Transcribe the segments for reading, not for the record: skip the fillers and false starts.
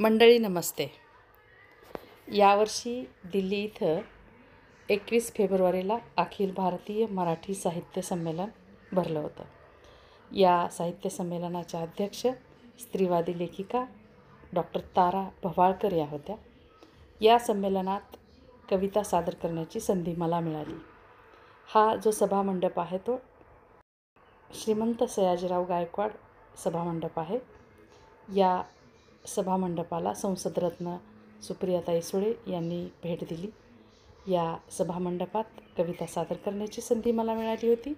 मंडळी नमस्ते. यावर्षी दिल्ली इथं 21 फेब्रुवारीला अखिल भारतीय मराठी साहित्य संमेलन भरलं होतं. या साहित्य संमेलनाच्या अध्यक्ष स्त्रीवादी लेखिका डॉक्टर तारा भवाळकर या होत्या. या संमेलनात कविता सादर करण्याची संधी मला मिळाली. हा जो सभामंडप आहे तो श्रीमंत सयाजीराव गायकवाड सभामंडप आहे. या सभामंडपाला संसदरत्न सुप्रियाताई सुळे यांनी भेट दिली. या सभामंडपात कविता सादर करण्याची संधी मला मिळाली होती.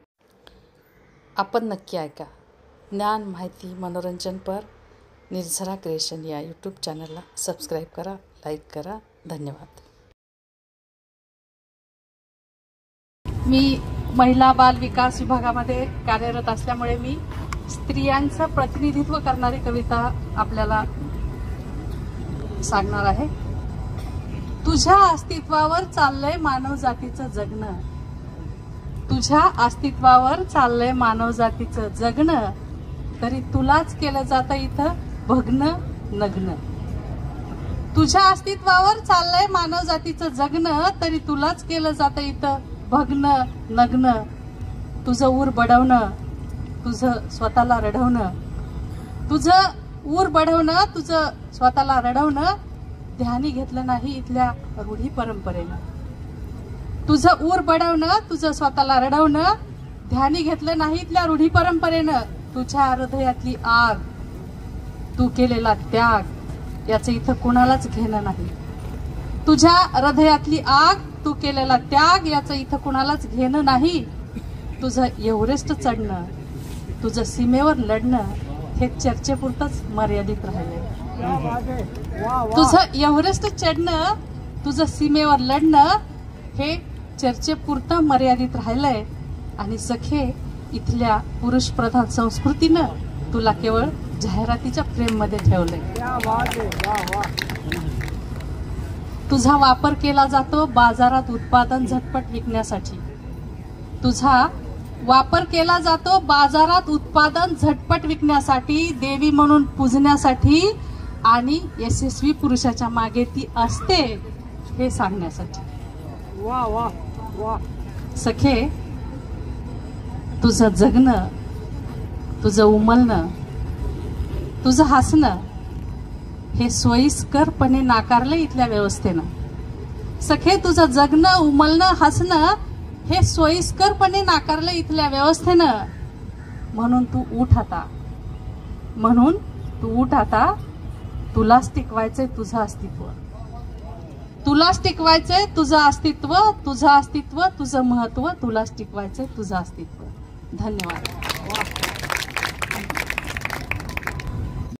आपण नक्की ऐका. ज्ञान, माहिती, मनोरंजनपर निर्झरा क्रिएशन या यूट्यूब चॅनलला सबस्क्राईब करा, लाईक करा. धन्यवाद. मी महिला बाल विकास विभागामध्ये कार्यरत असल्यामुळे मी स्त्रियांचं प्रतिनिधित्व करणारी कविता आपल्याला सांगणार आहे. तुझ्या अस्तित्वावर चाललंय मानव जातीचं जगणं. तुझ्या अस्तित्वावर चाललंय मानव जातीचं जगणं, तरी तुलाच केलं जातं इथं भग्न नग्न. तुझ्या अस्तित्वावर चाललंय मानव जातीचं जगणं, तरी तुलाच केलं जातं इथं भग्न नग्न. तुझं ऊर बडवणं, तुझं स्वतःला रडवणं, तुझं ऊर बडवणं, तुझं स्वतःला रडवणं ध्यानी घेतलं नाही इथल्या रूढी परंपरेनं. तुझं ऊर बडवणं, तुझं स्वतःला रडवणं ध्यानी घेतलं नाही इथल्या रूढी परंपरेनं. तुझ्या हृदयातली आग, तू केलेला त्याग याचं इथं कुणालाच घेणं नाही. तुझ्या हृदयातली आग, तू केलेला त्याग याचं इथं कुणालाच घेणं नाही. तुझं एव्हरेस्ट चढणं, तुझं सीमेवर लढणं हे चर्चेपुरतंच मर्यादित राहिले. तुझं एव्हरेस्ट चढणं, तुझं सीमेवर लढणं हे चर्चेपुरतं मर्यादित राहिलंय. आणि सखे, इथल्या पुरुष प्रधान संस्कृतीनं तुला केवळ जाहिरातीच्या फ्रेममध्ये ठेवलंय. तुझा वापर केला जातो बाजारात उत्पादन झटपट विकण्यासाठी. तुझा वापर केला जातो बाजारात उत्पादन झटपट विकण्यासाठी, देवी म्हणून पूजण्यासाठी आणि यशस्वी पुरुषाच्या मागे ती असते हे सांगण्यासाठी. सखे, तुझं जगणं, तुझं उमलणं, तुझं हसणं हे सोयीस्करपणे नाकारलं इथल्या व्यवस्थेनं. सखे, तुझं जगणं, उमलणं, हसणं हे सोयीस्करपणे नाकारलं इथल्या व्यवस्थेनं. म्हणून तू उठ आता, म्हणून तू उठ आता. तुलाच टिकवायचंय तुझं अस्तित्व, तुलाच टिकवायचंय तुझं अस्तित्व, तुझं अस्तित्व, तुझं महत्व, तुलाच टिकवायचंय तुझं अस्तित्व. धन्यवाद.